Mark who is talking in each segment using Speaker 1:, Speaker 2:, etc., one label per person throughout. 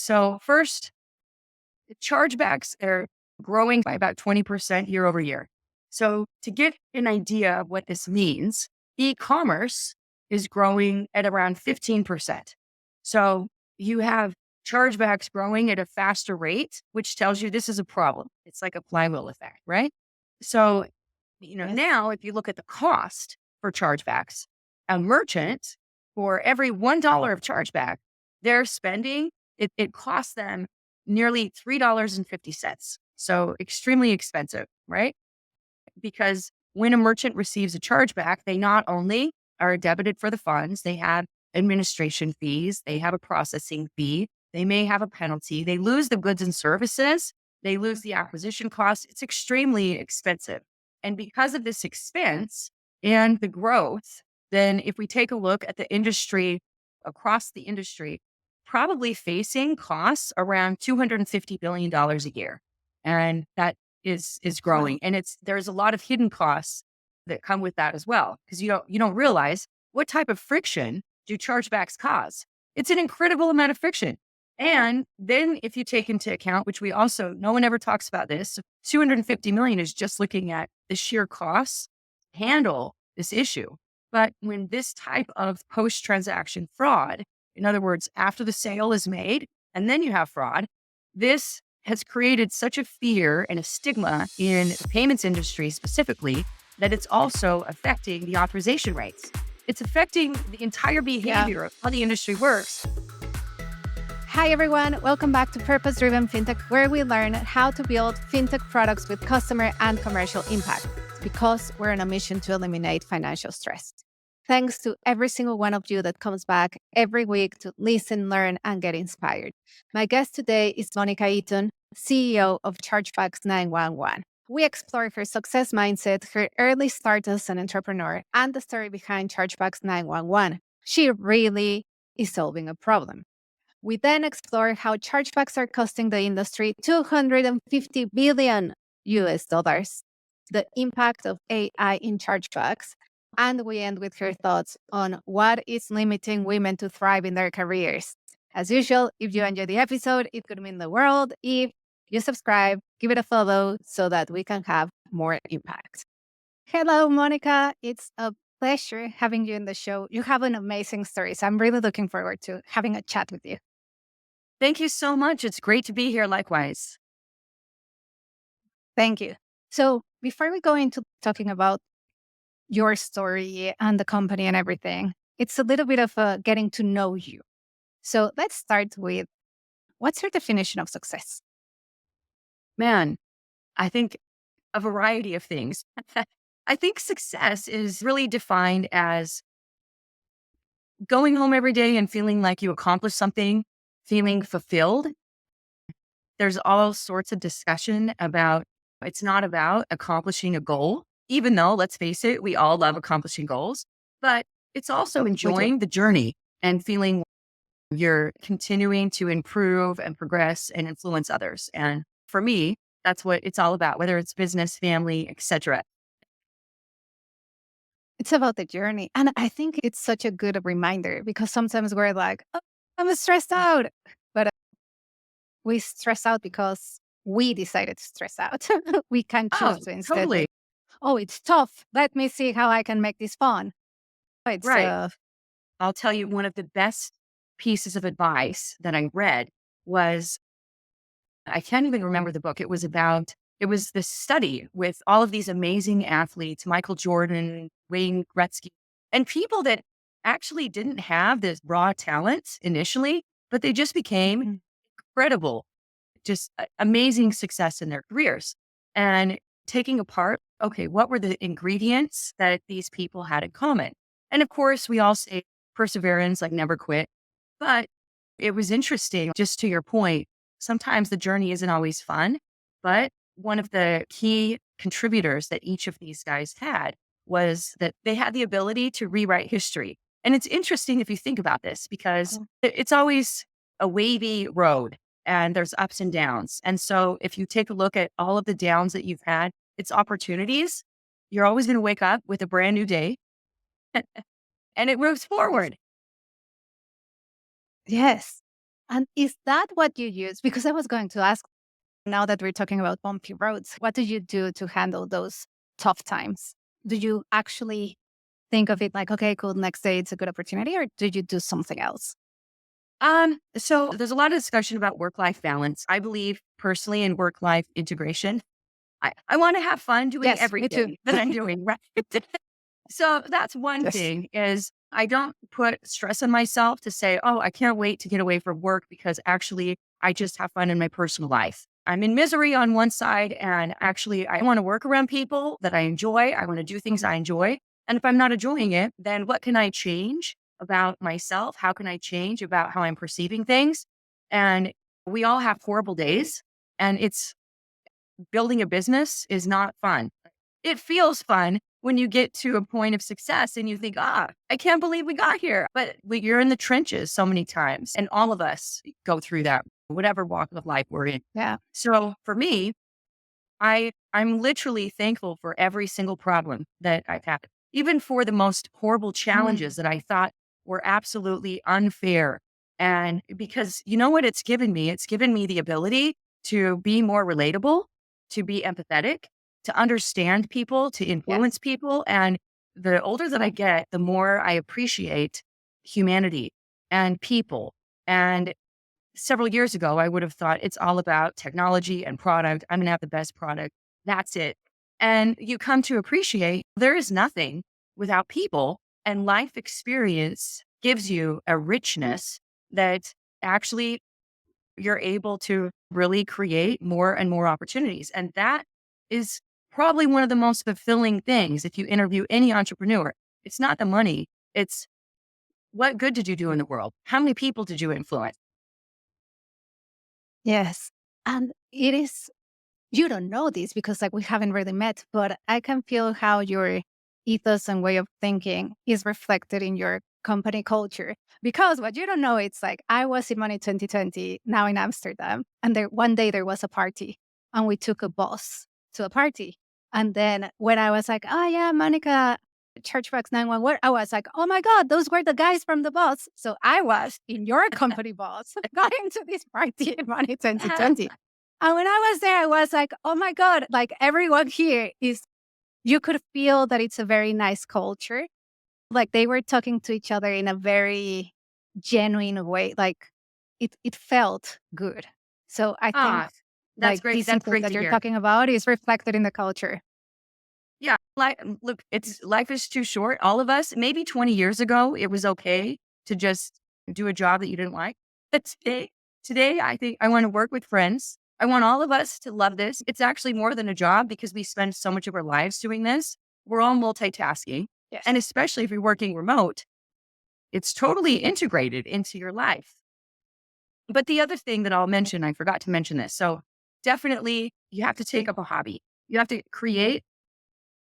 Speaker 1: So first, the chargebacks are growing by about 20% year over year. So to get an idea of what this means, e-commerce is growing at around 15%. So you have chargebacks growing at a faster rate, which tells you this is a problem. It's like a flywheel effect, right? So,
Speaker 2: Yes.
Speaker 1: now if you look at the cost for chargebacks, a merchant for every $1 of chargeback, they're spending, it costs them nearly $3.50. So extremely expensive, right? Because when a merchant receives a chargeback, they not only are debited for the funds, they have administration fees, they have a processing fee, they may have a penalty, they lose the goods and services, they lose the acquisition costs. It's extremely expensive. And because of this expense and the growth, then if we take a look at the industry across the industry, probably facing costs around $250 billion a year. And that is growing. And there's a lot of hidden costs that come with that as well. Because you don't realize what type of friction do chargebacks cause. It's an incredible amount of friction. And then if you take into account, which no one ever talks about this, 250 million is just looking at the sheer costs to handle this issue. But when this type of post-transaction fraud, in other words, after the sale is made and then you have fraud, this has created such a fear and a stigma in the payments industry specifically that it's also affecting the authorization rates. It's affecting the entire behavior of how the industry works.
Speaker 2: Hi, everyone. Welcome back to Purpose Driven Fintech, where we learn how to build fintech products with customer and commercial impact, because we're on a mission to eliminate financial stress. Thanks to every single one of you that comes back every week to listen, learn, and get inspired. My guest today is Monica Eaton, CEO of Chargebacks 911. We explore her success mindset, her early start as an entrepreneur, and the story behind Chargebacks 911. She really is solving a problem. We then explore how chargebacks are costing the industry $250 billion US, the impact of AI in chargebacks, and we end with her thoughts on what is limiting women to thrive in their careers. As usual, if you enjoy the episode, it could mean the world if you subscribe, give it a follow so that we can have more impact. Hello, Monica. It's a pleasure having you in the show. You have an amazing story, so I'm really looking forward to having a chat with you.
Speaker 1: Thank you so much. It's great to be here. Likewise.
Speaker 2: Thank you. So before we go into talking about your story and the company and everything, it's a little bit of a getting to know you. So let's start with, what's your definition of success?
Speaker 1: Man, I think a variety of things. I think success is really defined as going home every day and feeling like you accomplished something, feeling fulfilled. There's all sorts of discussion about it's not about accomplishing a goal, even though, let's face it, we all love accomplishing goals, but it's also enjoying the journey and feeling you're continuing to improve and progress and influence others. And for me, that's what it's all about, whether it's business, family, etc.
Speaker 2: It's about the journey. And I think it's such a good reminder, because sometimes we're like, oh, I'm stressed out. But we stress out because we decided to stress out. We can choose
Speaker 1: Oh,
Speaker 2: to instead,
Speaker 1: totally.
Speaker 2: oh, it's tough. Let me see how I can make this fun. It's
Speaker 1: Right. I'll tell you, one of the best pieces of advice that I read was, I can't even remember the book. It was this study with all of these amazing athletes, Michael Jordan, Wayne Gretzky, and people that actually didn't have this raw talent initially, but they just became incredible, just amazing success in their careers. And taking apart, okay, what were the ingredients that these people had in common? And of course, we all say perseverance, like never quit. But it was interesting, just to your point, sometimes the journey isn't always fun, but one of the key contributors that each of these guys had was that they had the ability to rewrite history. And it's interesting if you think about this, because it's always a wavy road and there's ups and downs. And so if you take a look at all of the downs that you've had, it's opportunities. You're always going to wake up with a brand new day and it moves forward.
Speaker 2: Yes. And is that what you use? Because I was going to ask, now that we're talking about bumpy roads, what do you do to handle those tough times? Do you actually think of it like, okay, cool, next day it's a good opportunity, or do you do something else?
Speaker 1: So there's a lot of discussion about work-life balance. I believe personally in work-life integration. I want to have fun doing
Speaker 2: Yes, me too.
Speaker 1: everything that I'm doing, right? So that's one
Speaker 2: Yes.
Speaker 1: thing is I don't put stress on myself to say, oh, I can't wait to get away from work because actually I just have fun in my personal life. I'm in misery on one side and actually I want to work around people that I enjoy. I want to do things I enjoy. And if I'm not enjoying it, then what can I change about myself? How can I change about how I'm perceiving things? And we all have horrible days and it's building a business is not fun. It feels fun when you get to a point of success and you think, I can't believe we got here. But you're in the trenches so many times. And all of us go through that, whatever walk of life we're in.
Speaker 2: Yeah.
Speaker 1: So for me, I'm literally thankful for every single problem that I've had, even for the most horrible
Speaker 2: Mm.
Speaker 1: challenges that I thought were absolutely unfair. And because you know what it's given me? It's given me the ability to be more relatable, to be empathetic, to understand people, to
Speaker 2: Yes.
Speaker 1: influence people. And the older that I get, the more I appreciate humanity and people. And several years ago, I would have thought it's all about technology and product. I'm going to have the best product. That's it. And you come to appreciate there is nothing without people, and life experience gives you a richness that actually you're able to really create more and more opportunities. And that is probably one of the most fulfilling things. If you interview any entrepreneur, it's not the money, it's what good did you do in the world? How many people did you influence?
Speaker 2: Yes. And it is, you don't know this because like we haven't really met, but I can feel how your ethos and way of thinking is reflected in your company culture. Because what you don't know, it's like I was in Money 2020, now in Amsterdam, and there one day there was a party and we took a bus to a party. And then when I was like, oh yeah, Monica, Chargebacks 911, I was like, oh my God, those were the guys from the bus. So I was in your company bus going to this party in Money 2020. And when I was there, I was like, oh my God, like everyone here is, you could feel that it's a very nice culture. Like they were talking to each other in a very genuine way. Like it felt good. So I think
Speaker 1: Ah, that's
Speaker 2: like
Speaker 1: great.
Speaker 2: this
Speaker 1: That's
Speaker 2: ethos
Speaker 1: great
Speaker 2: that
Speaker 1: to
Speaker 2: you're
Speaker 1: hear.
Speaker 2: talking about is reflected in the culture.
Speaker 1: Yeah, like, look, it's life is too short. All of us, maybe 20 years ago, it was okay to just do a job that you didn't like. But today, I think I want to work with friends. I want all of us to love this. It's actually more than a job because we spend so much of our lives doing this. We're all multitasking.
Speaker 2: Yes.
Speaker 1: And especially if you're working remote, it's totally integrated into your life. But the other thing that I'll mention, I forgot to mention this. So definitely you have to take up a hobby. You have to create.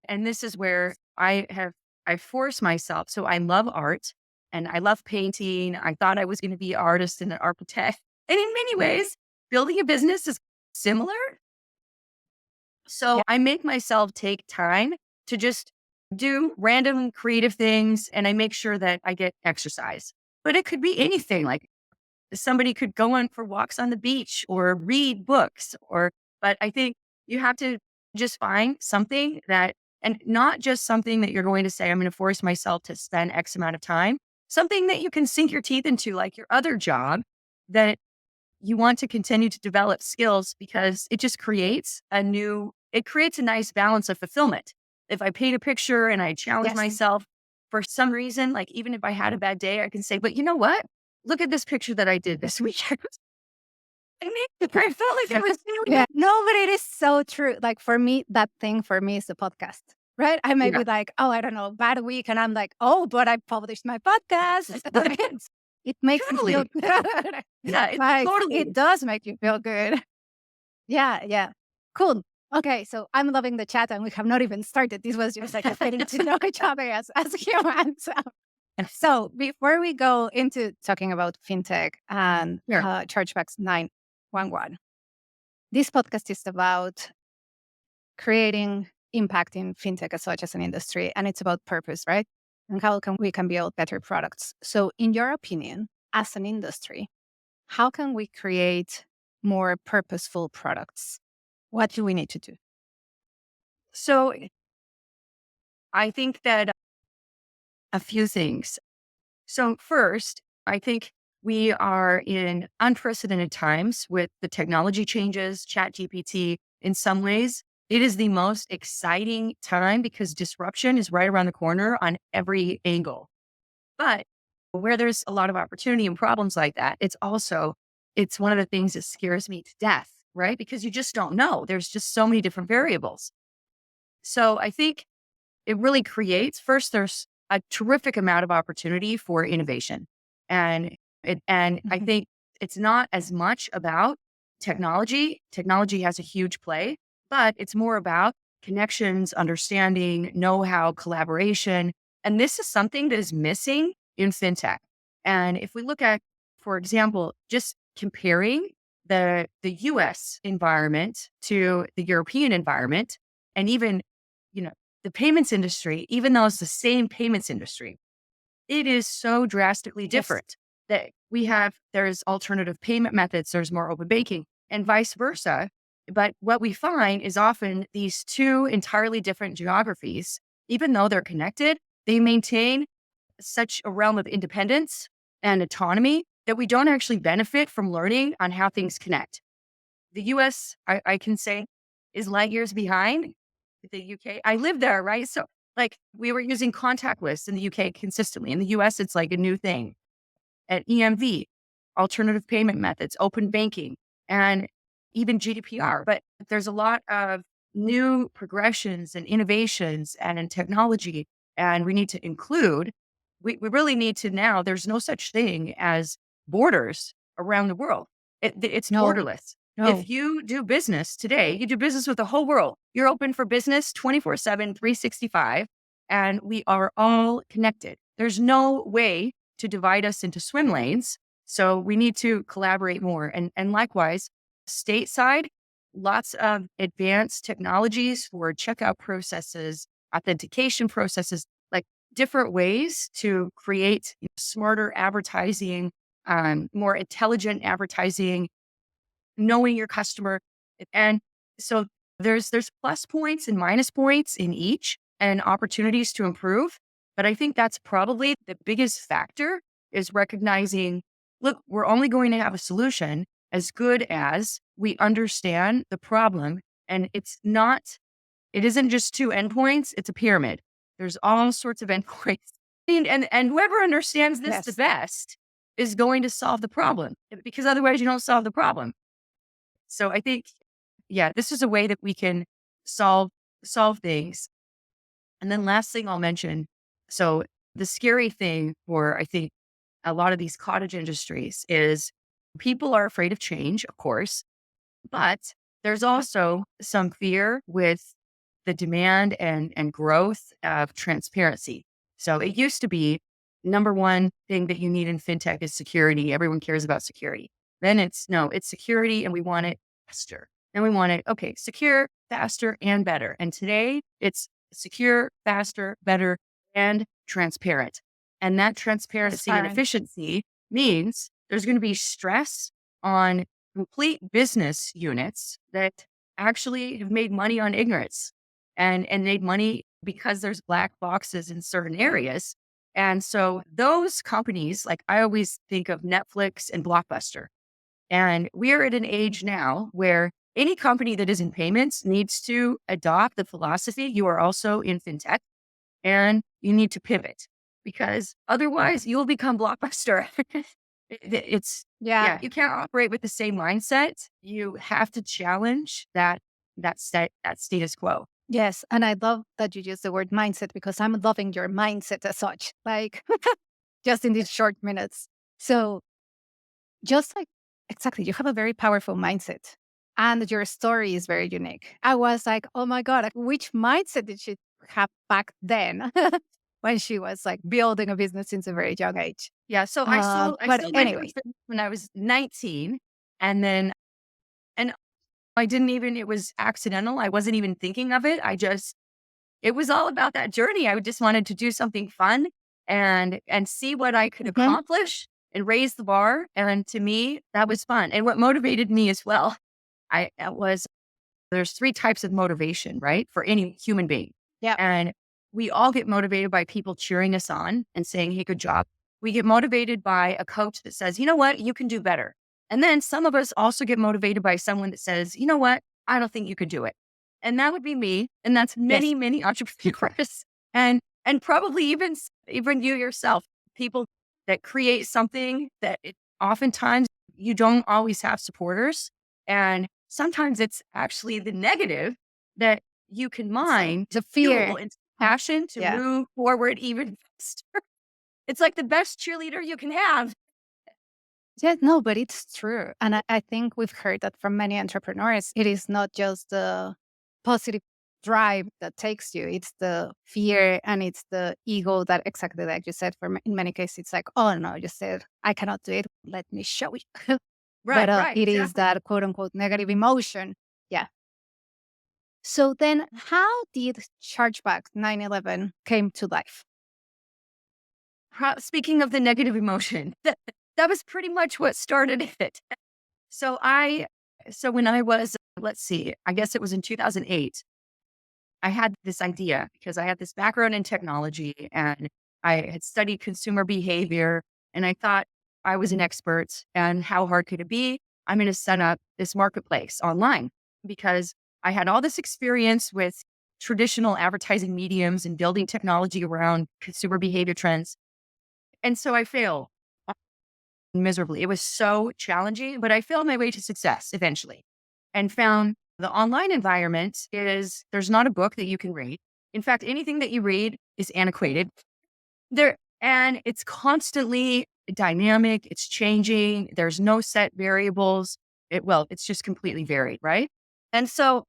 Speaker 1: And this is where I force myself. So I love art and I love painting. I thought I was going to be an artist and an architect. And in many ways, building a business is similar. So
Speaker 2: Yeah.
Speaker 1: I make myself take time to just do random creative things and I make sure that I get exercise. But it could be anything like somebody could go on for walks on the beach or read books but I think you have to just find something that, and not just something that you're going to say, I'm going to force myself to spend X amount of time, something that you can sink your teeth into, like your other job that you want to continue to develop skills because it creates a nice balance of fulfillment. If I paint a picture and I challenge
Speaker 2: Yes.
Speaker 1: myself for some reason, like even if I had a bad day, I can say, but you know what? Look at this picture that I did this weekend. I made it. I felt like I was doing
Speaker 2: Yeah.
Speaker 1: it.
Speaker 2: No, but it is so true. Like for me, that thing for me is the podcast, right? I may
Speaker 1: Yeah,
Speaker 2: be like, oh, I don't know, bad week. And I'm like, oh, but I published my podcast. It makes me feel
Speaker 1: totally.
Speaker 2: good.
Speaker 1: Yeah, it's
Speaker 2: Like it
Speaker 1: totally.
Speaker 2: does make you feel good. Yeah. Yeah. Cool. Okay. So I'm loving the chat and we have not even started. This was just like a getting to know each other as humans. So before we go into talking about fintech and
Speaker 1: Sure.
Speaker 2: chargebacks 911, this podcast is about creating impact in fintech as such as an industry, and it's about purpose, right? And how can we can build better products. So, in your opinion, as an industry, how can we create more purposeful products? What do we need to do?
Speaker 1: So I think that a few things. So first, I think we are in unprecedented times with the technology changes, ChatGPT. In some ways, it is the most exciting time because disruption is right around the corner on every angle. But where there's a lot of opportunity and problems like that, it's one of the things that scares me to death, right? Because you just don't know. There's just so many different variables. So I think it really creates first, there's a terrific amount of opportunity for innovation. And I
Speaker 2: Mhm.
Speaker 1: think it's not as much about technology. Technology has a huge play, but it's more about connections, understanding, know-how, collaboration. And this is something that is missing in fintech. And if we look at, for example, just comparing the US environment to the European environment, and even, you know, the payments industry, even though it's the same payments industry, it is so drastically
Speaker 2: Yes.
Speaker 1: different that there's alternative payment methods, there's more open banking and vice versa. But what we find is often these two entirely different geographies, even though they're connected, they maintain such a realm of independence and autonomy that we don't actually benefit from learning on how things connect. The US, I can say, is light years behind the UK. I lived there, right? So, like, we were using contactless in the UK consistently. In the US, it's like a new thing. At EMV, alternative payment methods, open banking, and even GDPR. But there's a lot of new progressions and innovations and in technology, and we need to include, we really need to now, there's no such thing as borders around the world. It's
Speaker 2: No,
Speaker 1: borderless.
Speaker 2: no.
Speaker 1: If you do business today, you do business with the whole world. You're open for business 24/7, 365, and we are all connected. There's no way to divide us into swim lanes. So we need to collaborate more. And likewise, stateside, lots of advanced technologies for checkout processes, authentication processes, like different ways to create smarter advertising, more intelligent advertising, knowing your customer. And so there's plus points and minus points in each and opportunities to improve. But I think that's probably the biggest factor is recognizing, look, we're only going to have a solution as good as we understand the problem. And it isn't just two endpoints, it's a pyramid. There's all sorts of endpoints. And whoever understands this the
Speaker 2: Yes.
Speaker 1: best is going to solve the problem because otherwise you don't solve the problem. So I think, yeah, this is a way that we can solve things. And then last thing I'll mention, so the scary thing for I think a lot of these cottage industries is people are afraid of change, of course, but there's also some fear with the demand and growth of transparency. So it used to be number one thing that you need in fintech is security. Everyone cares about security. Then it's no, it's security and we want it faster. Then we want it, okay, secure, faster, and better. And today it's secure, faster, better, and transparent. And that transparency and
Speaker 2: Transparent.
Speaker 1: efficiency means there's going to be stress on complete business units that actually have made money on ignorance and made money because there's black boxes in certain areas. And so those companies, like I always think of Netflix and Blockbuster. And we are at an age now where any company that is in payments needs to adopt the philosophy you are also in fintech and you need to pivot because otherwise you'll become Blockbuster. It's
Speaker 2: Yeah.
Speaker 1: yeah, you can't operate with the same mindset. You have to challenge that status quo.
Speaker 2: Yes. And I love that you use the word mindset because I'm loving your mindset as such, like just in these short minutes. So, just like exactly, you have a very powerful mindset and your story is very unique. I was like, oh my God, like, which mindset did she have back then when she was like building a business since a very young age?
Speaker 1: Yeah, so I
Speaker 2: But
Speaker 1: sold my
Speaker 2: anyway,
Speaker 1: first business when I was 19, and then and I didn't even it was accidental. I wasn't even thinking of it. It was all about that journey. I just wanted to do something fun and see what I could
Speaker 2: mhm,
Speaker 1: accomplish. and raise the bar. And to me, that was fun. And what motivated me as well, there's three types of motivation, right? For any human being.
Speaker 2: Yeah.
Speaker 1: And we all get motivated by people cheering us on and saying, hey, good job. We get motivated by a coach that says, you know what, you can do better. And then some of us also get motivated by someone that says, you know what, I don't think you could do it. And that would be me. And that's many,
Speaker 2: Yes.
Speaker 1: many entrepreneurs and probably even you yourself, people that create something that oftentimes you don't always have supporters. And sometimes it's actually the negative that you can mine
Speaker 2: The
Speaker 1: fuel
Speaker 2: fear.
Speaker 1: and passion to
Speaker 2: Yeah.
Speaker 1: move forward even faster. It's like the best cheerleader you can have.
Speaker 2: Yeah, no, but it's true. And I think we've heard that from many entrepreneurs. It is not just the positive drive that takes you, it's the fear and it's the ego that, exactly like you said, in many cases, it's like, oh no, you said, I cannot do it. Let me show you. But
Speaker 1: Right,
Speaker 2: it is
Speaker 1: exactly.
Speaker 2: that quote unquote negative emotion. Yeah. So then how did Chargeback 911 came to life?
Speaker 1: Speaking of the negative emotion, that was pretty much what started it. So when I was, let's see, I guess it was in 2008, I had this idea because I had this background in technology and I had studied consumer behavior and I thought I was an expert and how hard could it be? I'm going to set up this marketplace online because I had all this experience with traditional advertising mediums and building technology around consumer behavior trends. And so I failed miserably. It was so challenging, but I failed my way to success eventually and found the online environment there's not a book that you can read. In fact, anything that you read is antiquated and it's constantly dynamic. It's changing. There's no set variables. It's just completely varied. Right. And so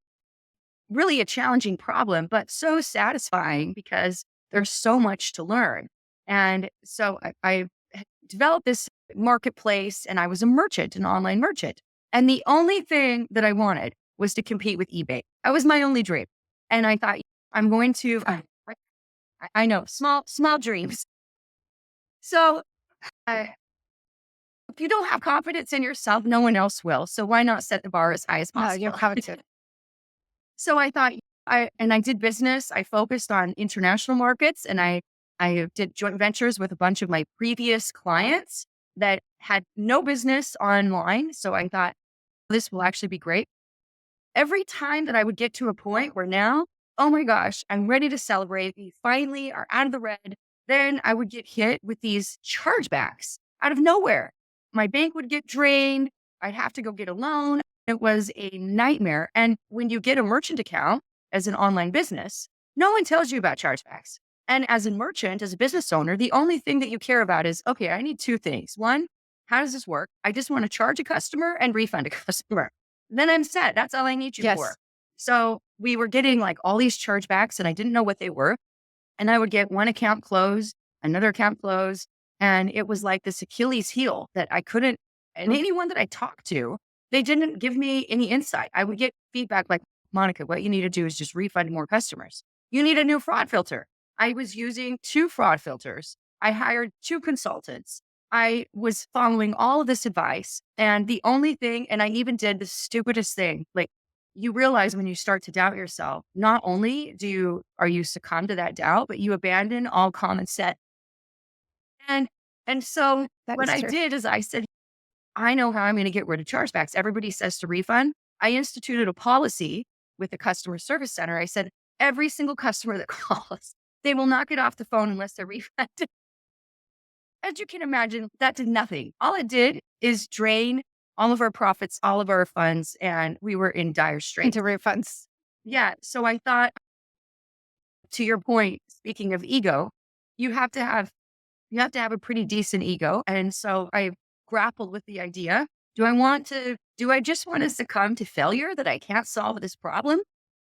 Speaker 1: really a challenging problem, but so satisfying because there's so much to learn. And so I developed this marketplace and I was a merchant, an online merchant. And the only thing that I wanted was to compete with eBay. That was my only dream. And I thought, I'm going to, I know, small dreams. So if you don't have confidence in yourself, no one else will. So why not set the bar as high as
Speaker 2: No, you
Speaker 1: possible?
Speaker 2: have to.
Speaker 1: So I thought I did business. I focused on international markets and I did joint ventures with a bunch of my previous clients that had no business online. So I thought this will actually be great. Every time that I would get to a point where now, oh my gosh, I'm ready to celebrate. We finally are out of the red. Then I would get hit with these chargebacks out of nowhere. My bank would get drained. I'd have to go get a loan. It was a nightmare. And when you get a merchant account as an online business, no one tells you about chargebacks. And as a merchant, as a business owner, the only thing that you care about is, okay, I need two things. One, how does this work? I just want to charge a customer and refund a customer. Then I'm set. That's all I need you for.
Speaker 2: Yes.
Speaker 1: So we were getting like all these chargebacks and I didn't know what they were. And I would get one account closed, another account closed. And it was like this Achilles heel that I couldn't, and anyone that I talked to, they didn't give me any insight. I would get feedback like, Monica, what you need to do is just refund more customers. You need a new fraud filter. I was using 2 fraud filters. I hired 2 consultants. I was following all of this advice. And the only thing, and I even did the stupidest thing, like you realize when you start to doubt yourself, not only are you succumb to that doubt, but you abandon all common sense. And, and so
Speaker 2: That
Speaker 1: what
Speaker 2: is
Speaker 1: I
Speaker 2: true.
Speaker 1: did is I said, I know how I'm going to get rid of chargebacks. Everybody says to refund. I instituted a policy with the customer service center. I said, every single customer that calls, they will not get off the phone unless they're refunded. As you can imagine, that did nothing. All it did is drain all of our profits, all of our funds, and we were in dire
Speaker 2: Into
Speaker 1: straits.
Speaker 2: refunds.
Speaker 1: Yeah. So I thought, to your point, speaking of ego, you have to have a pretty decent ego. And so I grappled with the idea. Do I just want to succumb to failure that I can't solve this problem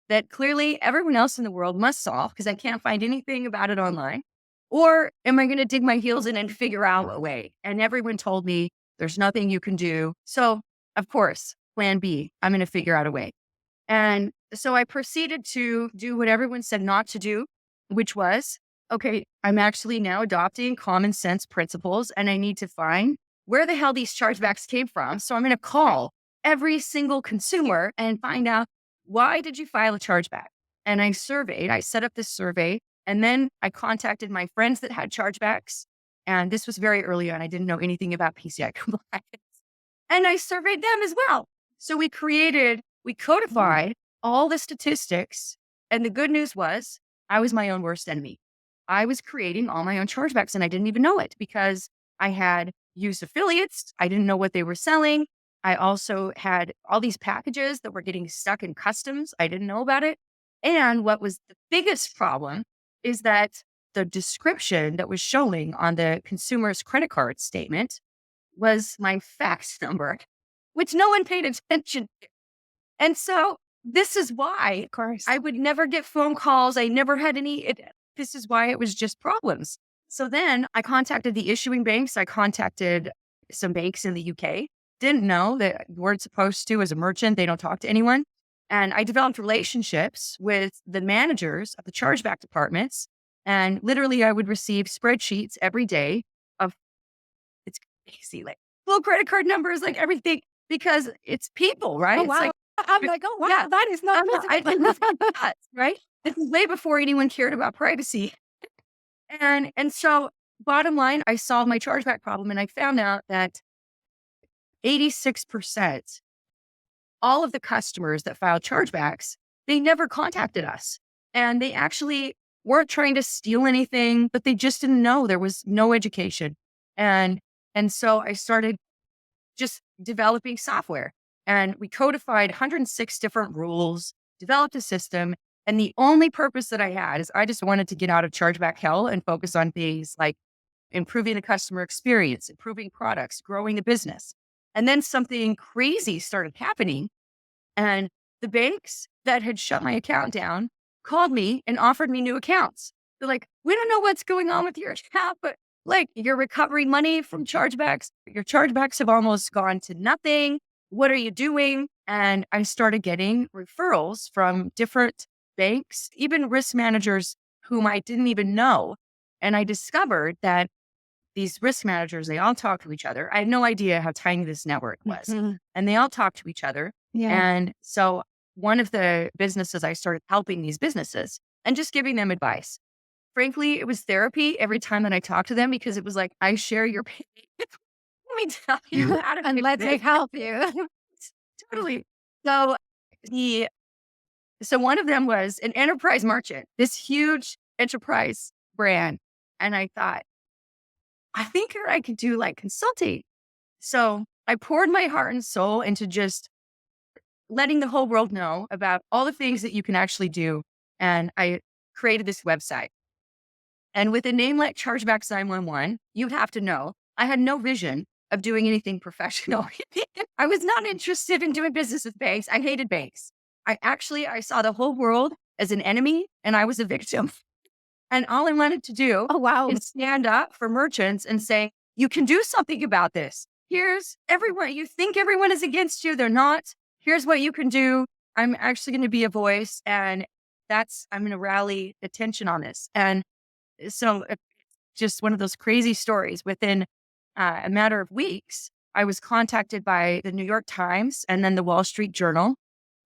Speaker 1: that clearly everyone else in the world must solve because I can't find anything about it online? Or am I going to dig my heels in and figure out a way? And everyone told me there's nothing you can do. So of course, plan B, I'm going to figure out a way. And so I proceeded to do what everyone said not to do, which was, okay, I'm actually now adopting common sense principles and I need to find where the hell these chargebacks came from. So I'm going to call every single consumer and find out, why did you file a chargeback? And I set up this survey, and then I contacted my friends that had chargebacks. And this was very early on. I didn't know anything about PCI compliance. And I surveyed them as well. So we codified all the statistics. And the good news was, I was my own worst enemy. I was creating all my own chargebacks, and I didn't even know it because I had used affiliates. I didn't know what they were selling. I also had all these packages that were getting stuck in customs. I didn't know about it. And what was the biggest problem is that the description that was showing on the consumer's credit card statement was my fax number, which no one paid attention to. And so this is why,
Speaker 2: Of course.
Speaker 1: I would never get phone calls. I never had this is why it was just problems. So then I contacted the issuing banks. I contacted some banks in the UK. Didn't know that you weren't supposed to, as a merchant, they don't talk to anyone. And I developed relationships with the managers of the chargeback departments. And literally, I would receive spreadsheets every day of, it's crazy, like full credit card numbers, like everything, because it's people, right?
Speaker 2: Oh,
Speaker 1: It's
Speaker 2: wow.
Speaker 1: like,
Speaker 2: I'm like, oh, wow,
Speaker 1: yeah,
Speaker 2: that is not
Speaker 1: I didn't
Speaker 2: possible.
Speaker 1: think that, right? This is way before anyone cared about privacy. And so bottom line, I solved my chargeback problem, and I found out that 86%, all of the customers that filed chargebacks, they never contacted us. And they actually weren't trying to steal anything, but they just didn't know. There was no education. And and so I started just developing software, and we codified 106 different rules, developed a system. And the only purpose that I had is I just wanted to get out of chargeback hell and focus on things like improving the customer experience, improving products, growing the business. And then something crazy started happening. And the banks that had shut my account down called me and offered me new accounts. They're like, we don't know what's going on with your account, but like, you're recovering money from chargebacks. Your chargebacks have almost gone to nothing. What are you doing? And I started getting referrals from different banks, even risk managers whom I didn't even know. And I discovered that these risk managers, they all talk to each other. I had no idea how tiny this network was.
Speaker 2: Mhm.
Speaker 1: And they all talk to each other.
Speaker 2: Yeah.
Speaker 1: And so one of the businesses, I started helping these businesses and just giving them advice. Frankly, it was therapy every time that I talked to them, because it was like, I share your pain. Let me tell you how to
Speaker 2: And
Speaker 1: fix
Speaker 2: let me
Speaker 1: this.
Speaker 2: help you.
Speaker 1: Totally. So so one of them was an enterprise merchant, this huge enterprise brand. And I thought, I think I could do like consulting. So I poured my heart and soul into just letting the whole world know about all the things that you can actually do. And I created this website. And with a name like Chargebacks 911, you have to know I had no vision of doing anything professional. I was not interested in doing business with banks. I hated banks. I saw the whole world as an enemy, and I was a victim. And all I wanted to do
Speaker 2: Oh, wow.
Speaker 1: is stand up for merchants and say, you can do something about this. Here's everyone. You think everyone is against you. They're not. Here's what you can do. I'm actually going to be a voice, and I'm going to rally attention on this. And so just one of those crazy stories. Within a matter of weeks, I was contacted by the New York Times and then the Wall Street Journal.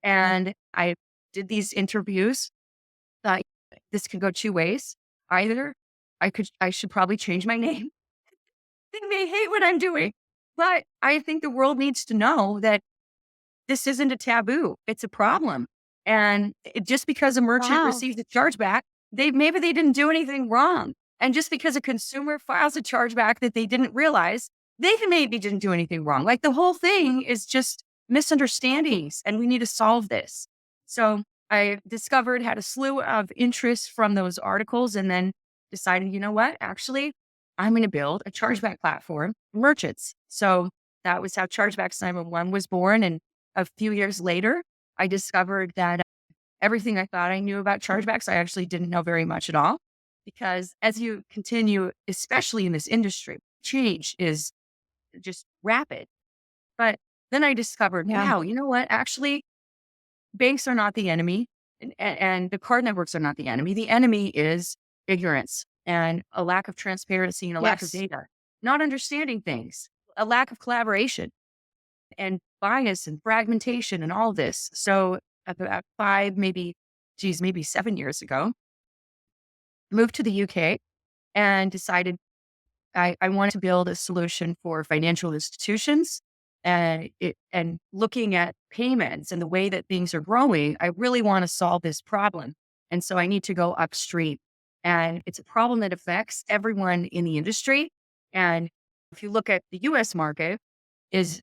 Speaker 1: And I did these interviews. Thought this could go two ways. Either I should probably change my name. They may hate what I'm doing, but I think the world needs to know that this isn't a taboo. It's a problem. And just because a merchant
Speaker 2: Wow.
Speaker 1: receives a chargeback, maybe they didn't do anything wrong. And just because a consumer files a chargeback that they didn't realize, they maybe didn't do anything wrong. Like, the whole thing is just misunderstandings, and we need to solve this. So I had a slew of interest from those articles, and then decided, you know what? Actually, I'm going to build a chargeback platform for merchants. So that was how Chargebacks 911 was born. And a few years later, I discovered that everything I thought I knew about chargebacks, I actually didn't know very much at all. Because as you continue, especially in this industry, change is just rapid. But then I discovered,
Speaker 2: Yeah.
Speaker 1: wow, you know what? Actually, banks are not the enemy, and the card networks are not the enemy. The enemy is ignorance and a lack of transparency and a lack of
Speaker 2: Yes.
Speaker 1: data, not understanding things. a lack of collaboration and bias and fragmentation and all this. So about maybe 7 years ago, moved to the UK and decided I wanted to build a solution for financial institutions and looking at payments and the way that things are growing. I really want to solve this problem. And so I need to go upstream. And it's a problem that affects everyone in the industry. And if you look at the US market, is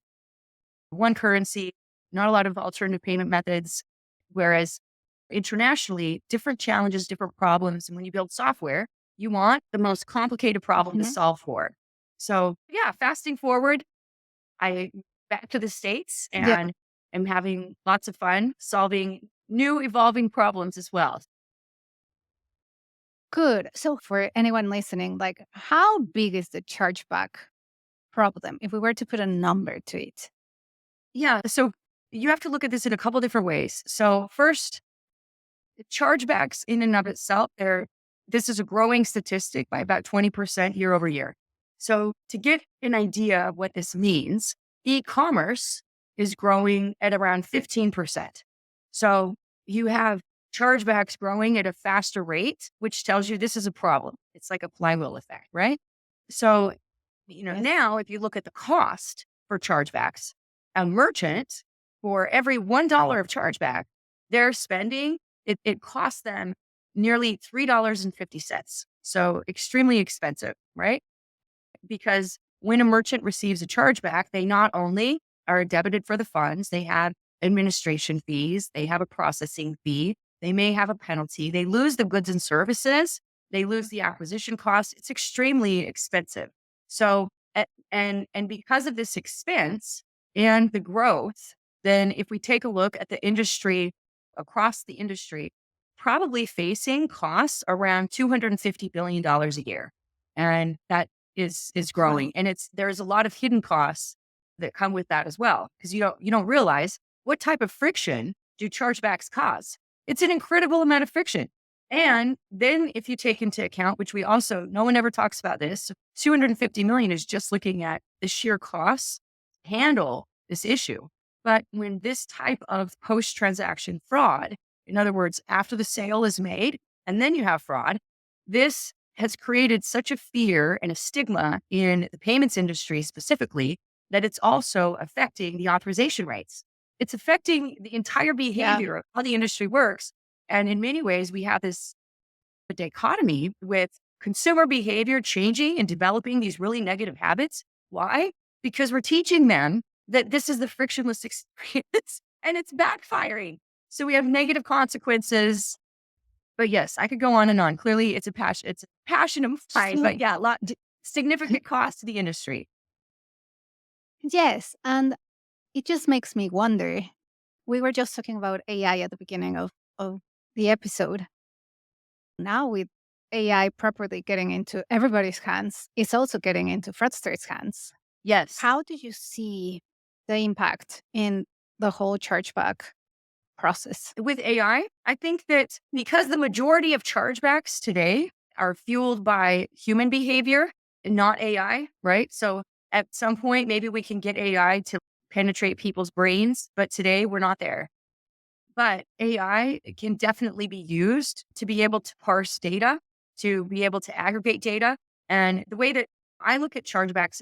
Speaker 1: one currency, not a lot of alternative payment methods. Whereas internationally, different challenges, different problems. And when you build software, you want the most complicated problem to solve for. So yeah, fasting forward, I back to the States
Speaker 2: Yeah.
Speaker 1: and am having lots of fun solving new evolving problems as well.
Speaker 2: Good. So for anyone listening, like how big is the chargeback problem if we were to put a number to it?
Speaker 1: Yeah. So you have to look at this in a couple different ways. So first, the chargebacks in and of itself, this is a growing statistic by about 20% year over year. So to get an idea of what this means, e-commerce is growing at around 15%. So you have chargebacks growing at a faster rate, which tells you this is a problem. It's like a flywheel effect, right? So,
Speaker 2: Yes.
Speaker 1: now if you look at the cost for chargebacks, a merchant for every $1 of chargeback, they're spending, it costs them nearly $3.50. So extremely expensive, right? Because when a merchant receives a chargeback, they not only are debited for the funds, they have administration fees, they have a processing fee, they may have a penalty, they lose the goods and services, they lose the acquisition costs. It's extremely expensive. So, and because of this expense and the growth, then if we take a look at the industry across the industry, probably facing costs around $250 billion a year. And that is growing. And there's a lot of hidden costs that come with that as well. Because you don't realize what type of friction do chargebacks cause. It's an incredible amount of friction. And then if you take into account, which no one ever talks about this, 250 million is just looking at the sheer costs to handle this issue. But when this type of post-transaction fraud, in other words, after the sale is made and then you have fraud, this has created such a fear and a stigma in the payments industry specifically that it's also affecting the authorization rates. It's affecting the entire behavior of how the industry works. And in many ways, we have this dichotomy with consumer behavior changing and developing these really negative habits. Why? Because we're teaching them that this is the frictionless experience and it's backfiring. So we have negative consequences. But yes, I could go on and on. Clearly, it's a passion of mine. But yeah, significant cost to the industry.
Speaker 2: Yes. And it just makes me wonder. We were just talking about AI at the beginning of the episode. Now, with AI properly getting into everybody's hands, it's also getting into fraudsters' hands.
Speaker 1: Yes.
Speaker 2: How do you see the impact in the whole chargeback process?
Speaker 1: With AI, I think that because the majority of chargebacks today are fueled by human behavior and not AI, right? So at some point, maybe we can get AI to penetrate people's brains, but today we're not there. But AI can definitely be used to be able to parse data, to be able to aggregate data. And the way that I look at chargebacks,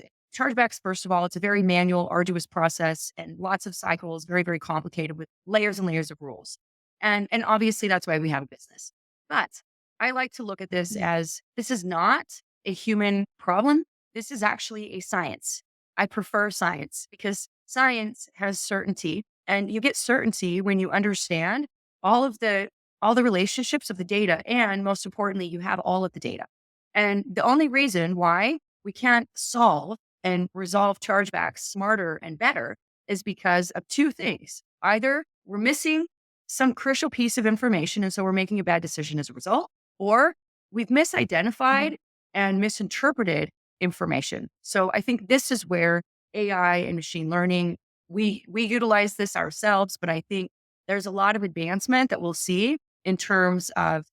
Speaker 1: first of all, it's a very manual, arduous process and lots of cycles, very, very complicated with layers and layers of rules. And obviously that's why we have a business. But I like to look at this as this is not a human problem. This is actually a science. I prefer science because science has certainty. And you get certainty when you understand all the relationships of the data. And most importantly, you have all of the data. And the only reason why we can't solve and resolve chargebacks smarter and better is because of two things. Either we're missing some crucial piece of information, and so we're making a bad decision as a result, or we've misidentified and misinterpreted information. So I think this is where AI and machine learning, we utilize this ourselves, but I think there's a lot of advancement that we'll see in terms of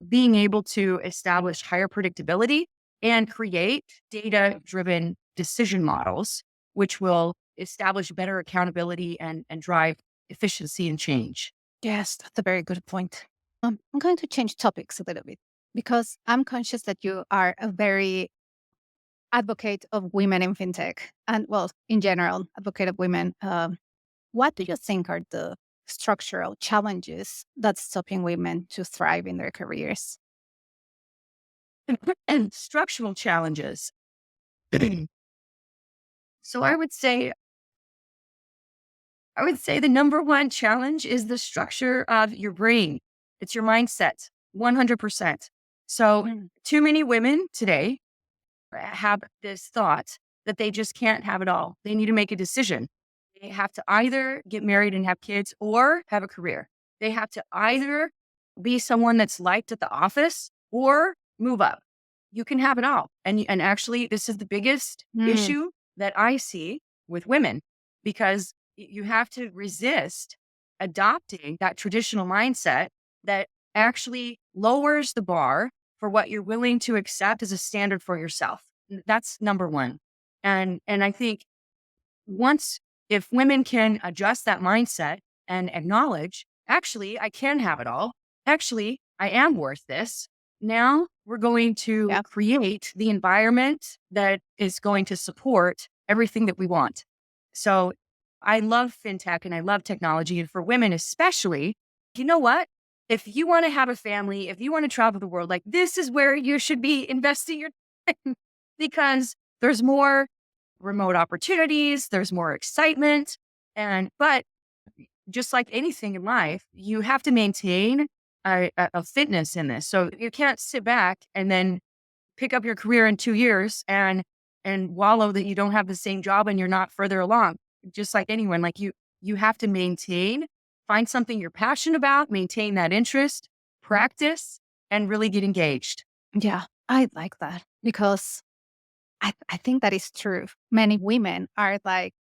Speaker 1: being able to establish higher predictability and create data-driven decision models which will establish better accountability and drive efficiency and change.
Speaker 2: Yes, that's a very good point. I'm going to change topics a little bit because I'm conscious that you are a very advocate of women in fintech and, well, in general, advocate of women. What do you think are the structural challenges that's stopping women to thrive in their careers?
Speaker 1: And structural challenges. So I would say the number one challenge is the structure of your brain. It's your mindset, 100%. So too many women today have this thought that they just can't have it all. They need to make a decision. They have to either get married and have kids or have a career. They have to either be someone that's liked at the office or move up. You can have it all. And actually, this is the biggest
Speaker 2: Mm,
Speaker 1: issue that I see with women because you have to resist adopting that traditional mindset that actually lowers the bar for what you're willing to accept as a standard for yourself. That's number one. And I think once if women can adjust that mindset and acknowledge, actually, I can have it all. Actually, I am worth this. Now we're going to
Speaker 2: yeah.
Speaker 1: create the environment that is going to support everything that we want. So I love fintech and I love technology. And for women, especially, you know what? If you want to have a family, if you want to travel the world, like this is where you should be investing your time because there's more remote opportunities, there's more excitement. But just like anything in life, you have to maintain a fitness in this. So you can't sit back and then pick up your career in 2 years and wallow that you don't have the same job and you're not further along. Just like anyone, like you have to find something you're passionate about, maintain that interest, practice, and really get engaged.
Speaker 2: Yeah, I like that because I think that is true. Many women are like,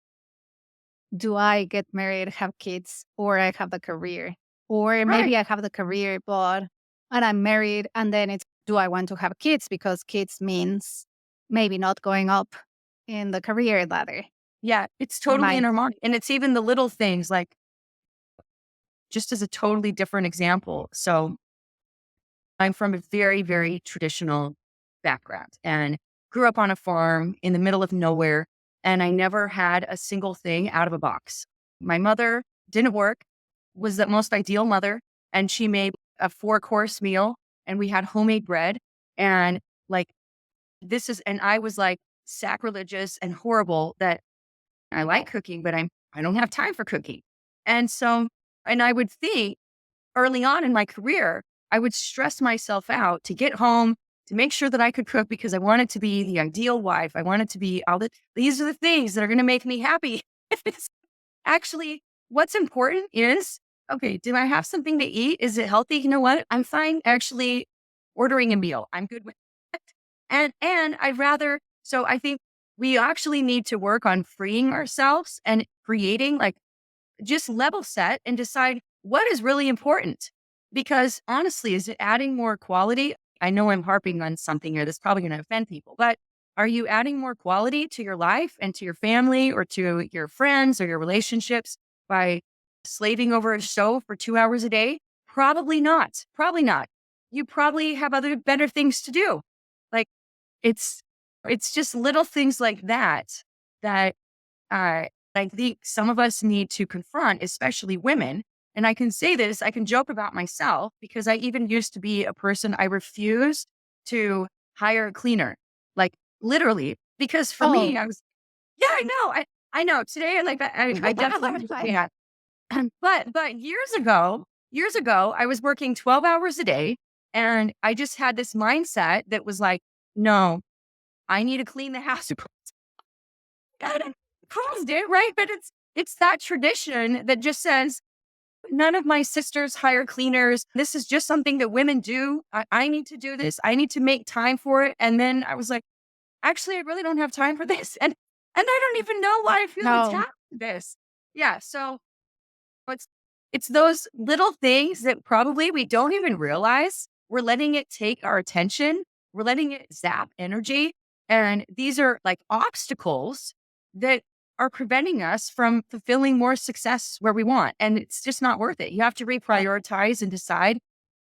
Speaker 2: do I get married, have kids, or I have the career? Or
Speaker 1: Right.
Speaker 2: maybe I have the career, but and I'm married, and then it's do I want to have kids? Because kids means maybe not going up in the career ladder.
Speaker 1: Yeah, it's
Speaker 2: Am
Speaker 1: totally in
Speaker 2: I
Speaker 1: our mind. And it's even the little things like just as a totally different example. So I'm from a very, very traditional background and grew up on a farm in the middle of nowhere. And I never had a single thing out of a box. My mother didn't work, was the most ideal mother. And she made a 4-course meal and we had homemade bread. And like, and I was like sacrilegious and horrible that I like cooking, but I don't have time for cooking. And so, and I would think early on in my career, I would stress myself out to get home, to make sure that I could cook because I wanted to be the ideal wife. I wanted to be these are the things that are going to make me happy. It's actually, what's important is, okay, do I have something to eat? Is it healthy? You know what? I'm fine actually ordering a meal. I'm good with it. And so I think we actually need to work on freeing ourselves and creating like just level set and decide what is really important. Because honestly, is it adding more quality? I know I'm harping on something here that's probably going to offend people, but are you adding more quality to your life and to your family or to your friends or your relationships by slaving over a show for 2 hours a day? Probably not. Probably not. You probably have other better things to do. Like it's it's just little things like that I think some of us need to confront, especially women. And I can say this, I can joke about myself because I even used to be a person, I refused to hire a cleaner, like literally, because for me,
Speaker 2: oh,
Speaker 1: I was, yeah, I know today, like I definitely,
Speaker 2: like,
Speaker 1: yeah. But years ago, I was working 12 hours a day and I just had this mindset that was like, no, I need to clean the house. God, I caused it, right? But it's that tradition that just says none of my sisters hire cleaners. This is just something that women do. I need to do this. I need to make time for it. And then I was like, actually, I really don't have time for this. And I don't even know why I feel
Speaker 2: no.
Speaker 1: attacked with this. Yeah. So it's it's those little things that probably we don't even realize. We're letting it take our attention. We're letting it zap energy. And these are like obstacles that are preventing us from fulfilling more success where we want. And it's just not worth it. You have to reprioritize and decide,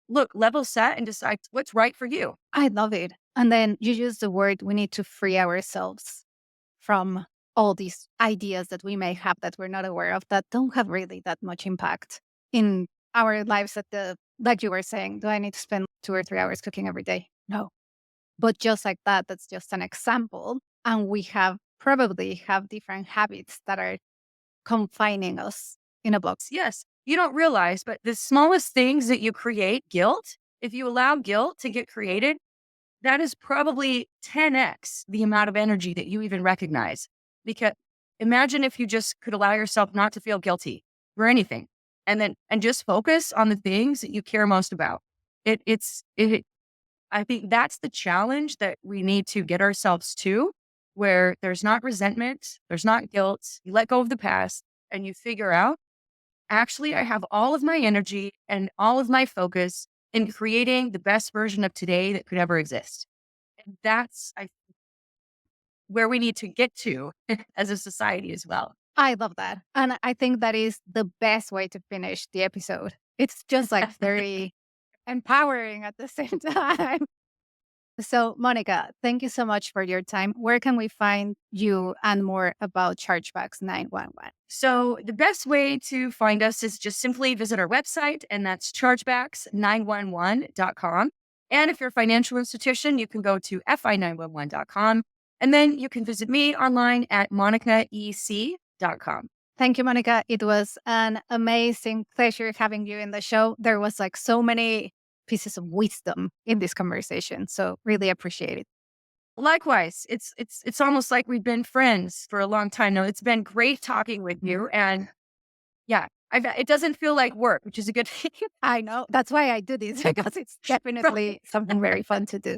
Speaker 1: look, level set and decide what's right for you.
Speaker 2: I love it. And then you use the word we need to free ourselves from all these ideas that we may have that we're not aware of that don't have really that much impact in our lives like you were saying, do I need to spend 2 or 3 hours cooking every day? No. But just like that, that's just an example. And we probably have different habits that are confining us in a box.
Speaker 1: Yes, you don't realize, but the smallest things that you create, guilt, if you allow guilt to get created, that is probably 10x the amount of energy that you even recognize. Because imagine if you just could allow yourself not to feel guilty for anything and just focus on the things that you care most about. I think that's the challenge that we need to get ourselves to, where there's not resentment, there's not guilt. You let go of the past and you figure out, actually, I have all of my energy and all of my focus in creating the best version of today that could ever exist. And where we need to get to as a society as well.
Speaker 2: I love that. And I think that is the best way to finish the episode. It's just like very empowering at the same time. So, Monica, thank you so much for your time. Where can we find you and more about Chargebacks 911?
Speaker 1: So, the best way to find us is just simply visit our website, and that's chargebacks911.com. And if you're a financial institution, you can go to fi911.com. And then you can visit me online at monicaec.com.
Speaker 2: Thank you, Monica. It was an amazing pleasure having you in the show. There was like so many pieces of wisdom in this conversation. So really appreciate it.
Speaker 1: Likewise, it's almost like we've been friends for a long time now. It's been great talking with you. And yeah, it doesn't feel like work, which is a good thing.
Speaker 2: I know. That's why I do this, because it's definitely something very fun to do.